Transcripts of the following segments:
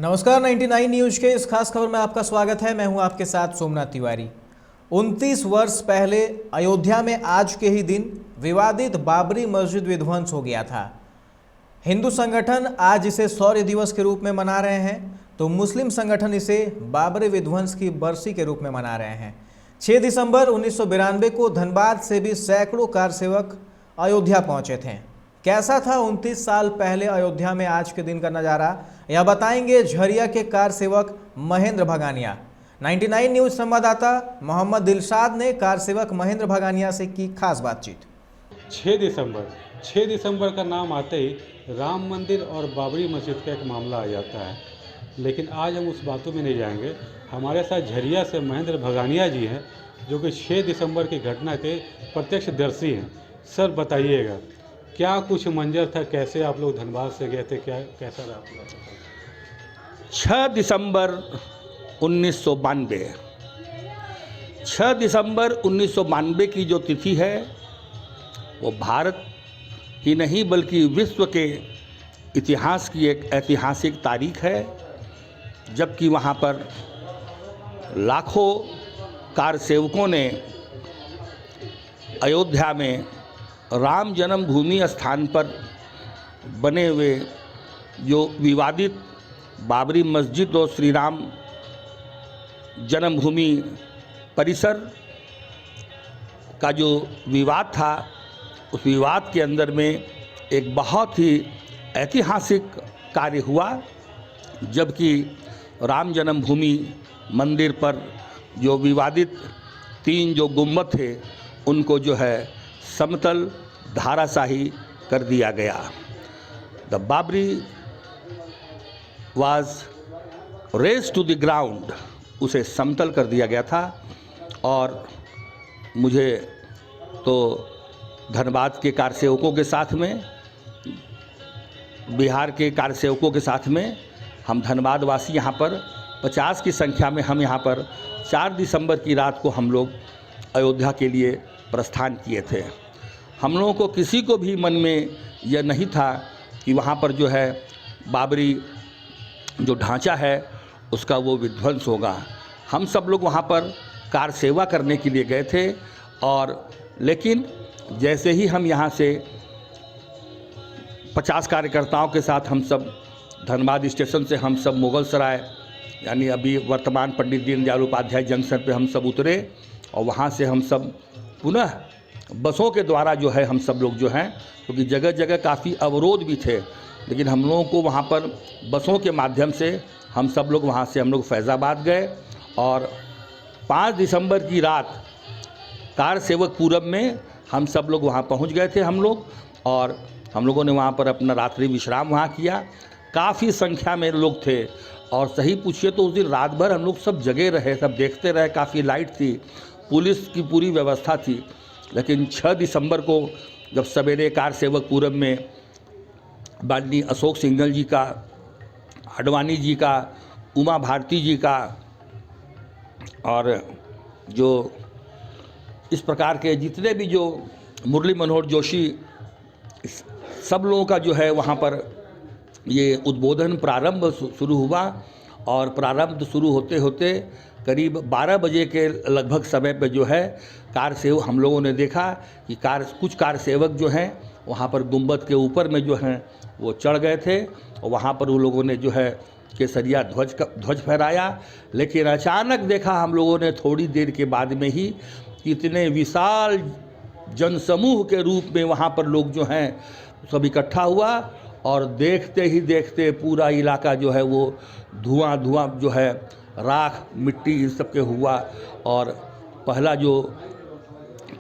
नमस्कार, 99 न्यूज के इस खास खबर में आपका स्वागत है। मैं हूं आपके साथ सोमनाथ तिवारी। 29 वर्ष पहले अयोध्या में आज के ही दिन विवादित बाबरी मस्जिद विध्वंस हो गया था। हिंदू संगठन आज इसे शौर्य दिवस के रूप में मना रहे हैं, तो मुस्लिम संगठन इसे बाबरी विध्वंस की बरसी के रूप में मना रहे हैं। 6 दिसंबर 1992 को धनबाद से भी सैकड़ों कार सेवक अयोध्या पहुंचे थे। कैसा था 29 साल पहले अयोध्या में आज के दिन का नज़ारा, यह बताएंगे झरिया के कार सेवक महेंद्र भगानिया। 99 न्यूज संवाददाता मोहम्मद दिलशाद ने कार सेवक महेंद्र भगानिया से की खास बातचीत। 6 दिसंबर का नाम आते ही राम मंदिर और बाबरी मस्जिद का एक मामला आ जाता है, लेकिन आज हम उस बातों में नहीं जाएंगे। हमारे साथ झरिया से महेंद्र भगानिया जी हैं, जो कि 6 दिसंबर की घटना के प्रत्यक्षदर्शी हैं। सर बताइएगा, क्या कुछ मंजर था, कैसे आप लोग धनबाद से गए थे, कैसा रहा? 6 दिसंबर 1992 6 दिसंबर 1992 की जो तिथि है वो भारत ही नहीं बल्कि विश्व के इतिहास की एक ऐतिहासिक तारीख है, जबकि वहाँ पर लाखों कार सेवकों ने अयोध्या में राम जन्मभूमि स्थान पर बने हुए जो विवादित बाबरी मस्जिद और श्री राम जन्मभूमि परिसर का जो विवाद था, उस विवाद के अंदर में एक बहुत ही ऐतिहासिक कार्य हुआ, जबकि राम जन्मभूमि मंदिर पर जो विवादित 3 जो गुंबद थे उनको जो है समतल धाराशाही कर दिया गया। The Babri was raze to the ground, उसे समतल कर दिया गया था। और मुझे तो धनबाद के कारसेवकों के साथ में, बिहार के कारसेवकों के साथ में, हम धनबाद वासी यहाँ पर 50 की संख्या में हम यहाँ पर 4 दिसंबर की रात को हम लोग अयोध्या के लिए प्रस्थान किए थे। हम लोगों को किसी को भी मन में यह नहीं था कि वहाँ पर जो है बाबरी जो ढांचा है उसका वो विध्वंस होगा। हम सब लोग वहाँ पर कार सेवा करने के लिए गए थे, और लेकिन जैसे ही हम यहाँ से 50 कार्यकर्ताओं के साथ हम सब धनबाद स्टेशन से हम सब मुगल सराय यानी अभी वर्तमान पंडित दीनदयाल उपाध्याय जंक्शन पे हम सब उतरे, और वहाँ से हम सब पुनः बसों के द्वारा जो है हम सब लोग जो हैं, क्योंकि जगह जगह काफ़ी अवरोध भी थे, लेकिन हम लोगों को वहाँ पर बसों के माध्यम से हम सब लोग वहाँ से हम लोग फैज़ाबाद गए, और 5 दिसंबर की रात कार सेवक पूरब में हम सब लोग वहाँ पहुँच गए थे हम लोग, और हम लोगों ने वहाँ पर अपना रात्रि विश्राम वहाँ किया। काफ़ी संख्या में लोग थे, और सही पूछिए तो उस दिन रात भर हम लोग सब जगे रहे, सब देखते रहे। काफ़ी लाइट थी, पुलिस की पूरी व्यवस्था थी। लेकिन 6 दिसंबर को जब सवेरे कार सेवक पूरब में माननीय अशोक सिंघल जी का, आडवाणी जी का, उमा भारती जी का, और जो इस प्रकार के जितने भी जो मुरली मनोहर जोशी, सब लोगों का जो है वहाँ पर ये उद्बोधन प्रारंभ शुरू हुआ। और प्रारंभ शुरू होते होते करीब 12 बजे के लगभग समय पे जो है कार सेवक, हम लोगों ने देखा कि कुछ कार सेवक जो हैं वहाँ पर गुंबद के ऊपर में जो हैं वो चढ़ गए थे, और वहाँ पर उन लोगों ने जो है केसरिया ध्वज फहराया। लेकिन अचानक देखा हम लोगों ने थोड़ी देर के बाद में ही इतने विशाल जनसमूह के रूप में वहाँ पर लोग जो हैं सब इकट्ठा हुआ, और देखते ही देखते पूरा इलाका जो है वो धुआं जो है, राख मिट्टी इन सब के हुआ। और पहला जो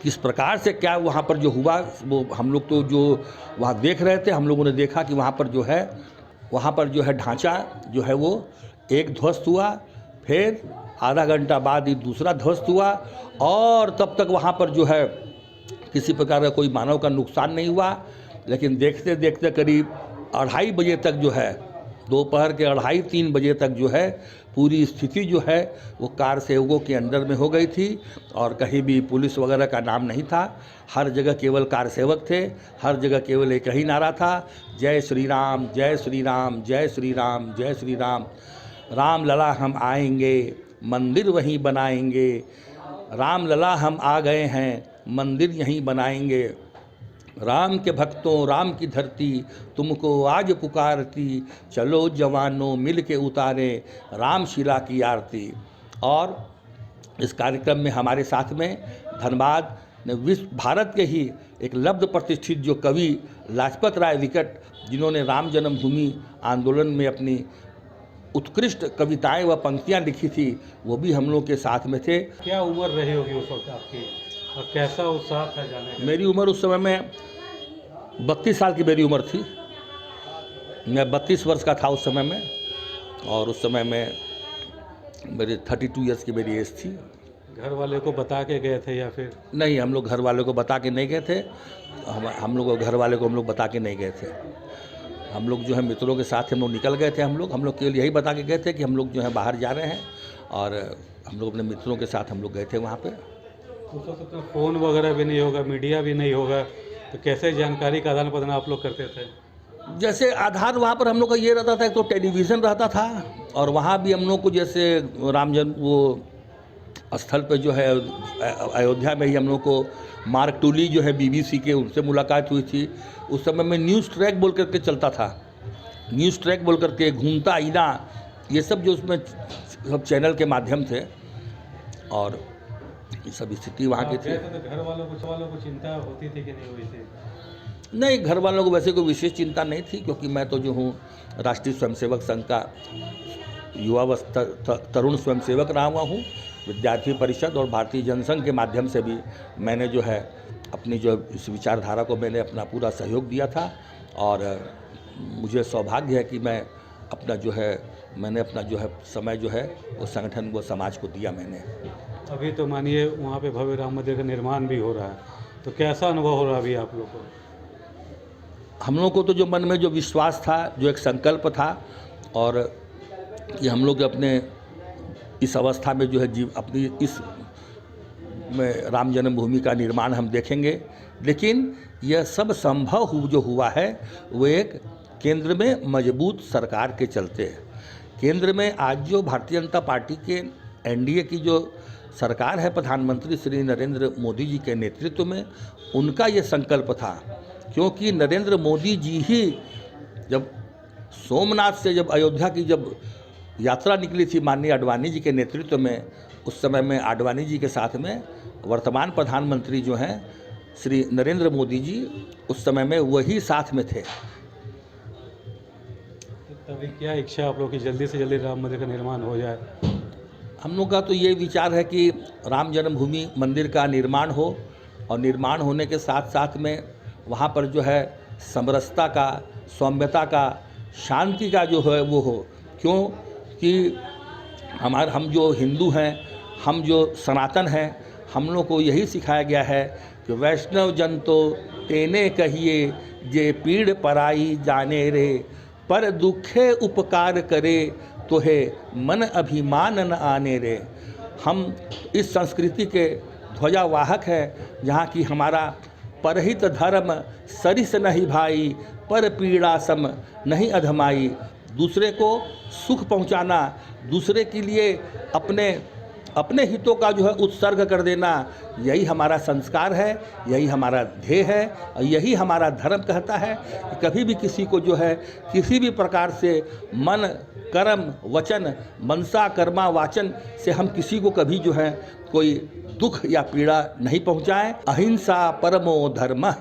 किस प्रकार से क्या वहाँ पर जो हुआ वो हम लोग तो जो वहाँ देख रहे थे, हम लोगों ने देखा कि वहाँ पर जो है ढांचा जो है वो एक ध्वस्त हुआ, फिर आधा घंटा बाद ही दूसरा ध्वस्त हुआ, और तब तक वहाँ पर जो है किसी प्रकार का कोई मानव का नुकसान नहीं हुआ। लेकिन देखते देखते करीब 2:30 बजे तक जो है दोपहर के 2:30-3 बजे तक जो है पूरी स्थिति जो है वो कार सेवकों के अंडर में हो गई थी और कहीं भी पुलिस वगैरह का नाम नहीं था। हर जगह केवल कार सेवक थे, हर जगह केवल एक ही नारा था, जय श्री राम, जय श्री राम, जय श्री राम, जय श्री राम। राम लला हम आएंगे, मंदिर वहीं बनाएंगे। राम लला हम आ गए हैं, मंदिर यहीं बनाएंगे। राम के भक्तों, राम की धरती तुमको आज पुकारती, चलो जवानों मिल के उतारें रामशिला की आरती। और इस कार्यक्रम में हमारे साथ में धनबाद विश्व भारत के ही एक लब्ध प्रतिष्ठित जो कवि लाजपत राय विकट, जिन्होंने राम जन्मभूमि आंदोलन में अपनी उत्कृष्ट कविताएं व पंक्तियां लिखी थी, वो भी हम लोग के साथ में थे। क्या उम्र रही होगी उस वक्त आपकी और कैसा उत्साह था जाने का? मेरी उम्र उस समय में 32 साल की मेरी उम्र थी। मैं 32 वर्ष का था उस समय में, और उस समय में मेरे 32 ईयर्स की मेरी एज थी। घर वाले को बता के गए थे या फिर? नहीं, हम लोग घर वाले को बता के नहीं गए थे। हम लोग घर वाले को हम लोग बता के नहीं गए थे। हम लोग जो है मित्रों के साथ हम लोग निकल गए थे। हम लोग केवल यही बता के गए थे कि हम लोग जो है बाहर जा रहे हैं, और हम लोग अपने मित्रों के साथ हम लोग गए थे वहाँ पे। उस वक्त तो फ़ोन वगैरह भी नहीं होगा, मीडिया भी नहीं होगा, तो कैसे जानकारी का आदान प्रदान आप लोग करते थे? जैसे आधार वहाँ पर हम लोग का ये रहता था, एक तो टेलीविज़न रहता था, और वहाँ भी हम लोग को जैसे राम जन्म वो स्थल पे जो है अयोध्या में ही हम लोग को मार्क टूली जो है BBC के, उनसे मुलाकात हुई थी। उस समय में न्यूज़ ट्रैक बोल करके चलता था, न्यूज़ ट्रैक बोल करके, घूमता आईना, ये सब जो उसमें सब चैनल के माध्यम थे, और ये सब स्थिति वहाँ की थी। तो घर वालों को चिंता होती थी कि नहीं हुई थी? नहीं, घर वालों को वैसे कोई विशेष चिंता नहीं थी, क्योंकि मैं तो जो हूँ राष्ट्रीय स्वयंसेवक संघ का युवा तरुण स्वयंसेवक रहा हुआ हूँ। विद्यार्थी परिषद और भारतीय जनसंघ के माध्यम से भी मैंने जो है अपनी जो इस विचारधारा को मैंने अपना पूरा सहयोग दिया था, और मुझे सौभाग्य है कि मैंने अपना जो है समय जो है वो संगठन वो समाज को दिया मैंने। अभी तो मानिए वहाँ पे भव्य राम मंदिर का निर्माण भी हो रहा है, तो कैसा अनुभव हो रहा है अभी आप लोग को? हम लोग को तो जो मन में जो विश्वास था, जो एक संकल्प था, और कि हम लोग अपने इस अवस्था में जो है अपनी इस में राम जन्मभूमि का निर्माण हम देखेंगे। लेकिन यह सब संभव जो हुआ है वो एक केंद्र में मजबूत सरकार के चलते है। केंद्र में आज जो भारतीय जनता पार्टी के NDA की जो सरकार है, प्रधानमंत्री श्री नरेंद्र मोदी जी के नेतृत्व में, उनका ये संकल्प था। क्योंकि नरेंद्र मोदी जी ही जब सोमनाथ से जब अयोध्या की जब यात्रा निकली थी माननीय आडवाणी जी के नेतृत्व में, उस समय में आडवाणी जी के साथ में वर्तमान प्रधानमंत्री जो हैं श्री नरेंद्र मोदी जी, उस समय में वही साथ में थे। तभी क्या इच्छा आप लोग की जल्दी से जल्दी राम मंदिर का निर्माण हो जाए? हम लोग का तो ये विचार है कि राम जन्मभूमि मंदिर का निर्माण हो, और निर्माण होने के साथ साथ में वहाँ पर जो है समरसता का, सौम्यता का, शांति का जो है वो हो। क्यों कि हम जो हिंदू हैं, हम जो सनातन हैं, हम लोग को यही सिखाया गया है कि वैष्णव जन तो तेने कहिए, जे पीड़ पराई जाने रे, पर दुखे उपकार करे, तो है मन अभिमान न आने रे। हम इस संस्कृति के ध्वजावाहक हैं, जहाँ की हमारा परहित धर्म सरिस नहीं भाई, पर पीड़ा सम नहीं अधमाई। दूसरे को सुख पहुंचाना, दूसरे के लिए अपने हितों का जो है उत्सर्ग कर देना, यही हमारा संस्कार है, यही हमारा ध्येय है, और यही हमारा धर्म कहता है कि कभी भी किसी को जो है किसी भी प्रकार से मन, कर्म, वचन, मनसा, कर्मा, वाचन से हम किसी को कभी जो है कोई दुख या पीड़ा नहीं पहुंचाएं। अहिंसा परमो धर्म।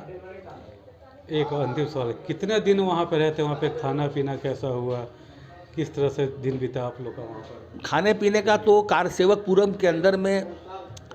एक अंतिम सवाल, कितने दिन वहाँ पे रहते? वहाँ पे खाना पीना कैसा हुआ, किस तरह से दिन बीता आप लोग का वहाँ पर? खाने पीने का तो कारसेवकपुरम के अंदर में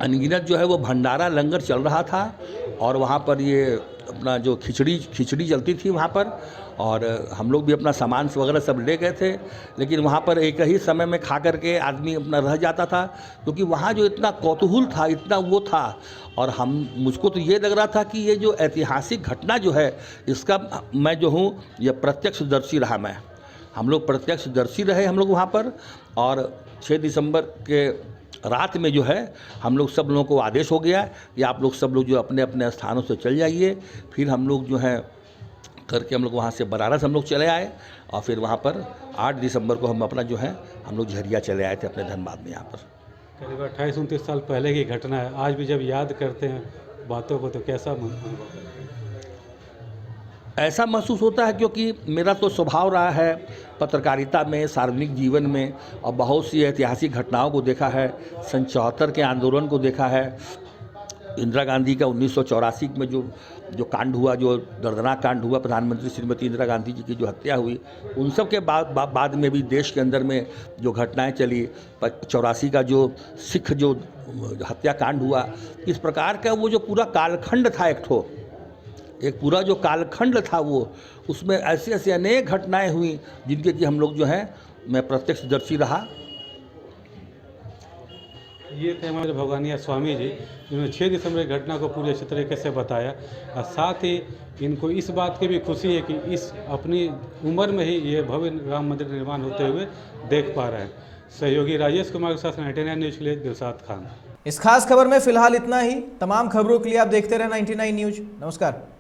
अनगिनत जो है वो भंडारा लंगर चल रहा था, और वहाँ पर ये अपना जो खिचड़ी चलती थी वहाँ पर, और हम लोग भी अपना सामान वगैरह सब ले गए थे। लेकिन वहाँ पर एक ही समय में खा करके आदमी अपना रह जाता था, क्योंकि वहाँ जो इतना कौतूहल था, इतना वो था, और मुझको तो ये लग रहा था कि ये जो ऐतिहासिक घटना जो है, इसका मैं जो हूँ ये प्रत्यक्षदर्शी रहा मैं। हम लोग प्रत्यक्षदर्शी रहे हम लोग वहाँ पर। और 6 दिसंबर के रात में जो है हम लोग सब लोगों को आदेश हो गया कि आप लोग सब लोग जो अपने अपने स्थानों से चल जाइए। फिर हम लोग जो है करके हम लोग वहाँ से बनारस हम लोग चले आए और फिर वहाँ पर 8 दिसंबर को हम अपना जो है हम लोग झरिया चले आए थे अपने धनबाद में यहाँ पर। करीब 28-29 साल पहले की घटना है, आज भी जब याद करते हैं बातों को तो कैसा अनुभव होता है? ऐसा महसूस होता है क्योंकि मेरा तो स्वभाव रहा है पत्रकारिता में, सार्वजनिक जीवन में, और बहुत सी ऐतिहासिक घटनाओं को देखा है। सन 74 के आंदोलन को देखा है, इंदिरा गांधी का 1984 में जो कांड हुआ, जो दर्दनाक कांड हुआ, प्रधानमंत्री श्रीमती इंदिरा गांधी जी की जो हत्या हुई, उन सब के बाद में भी देश के अंदर में जो घटनाएं चली, 84 का जो सिख जो हत्याकांड हुआ, इस प्रकार का वो जो पूरा कालखंड था, एक पूरा जो कालखंड था वो, उसमें ऐसी ऐसी अनेक घटनाएं हुई जिनके कि हम लोग जो है मैं प्रत्यक्षदर्शी रहा। ये थे हमारे भगवानिया स्वामी जी, जिन्होंने 6 दिसंबर की घटना को पूरी अच्छे तरीके से बताया और साथ ही इनको इस बात की भी खुशी है कि इस अपनी उम्र में ही ये भव्य राम मंदिर निर्माण होते हुए देख पा रहे हैं। सहयोगी राजेश कुमार के साथ 99 न्यूज़ के लिए दिलशाद खान। इस खास खबर में फिलहाल इतना ही। तमाम खबरों के लिए आप देखते रहे 99 न्यूज़। नमस्कार।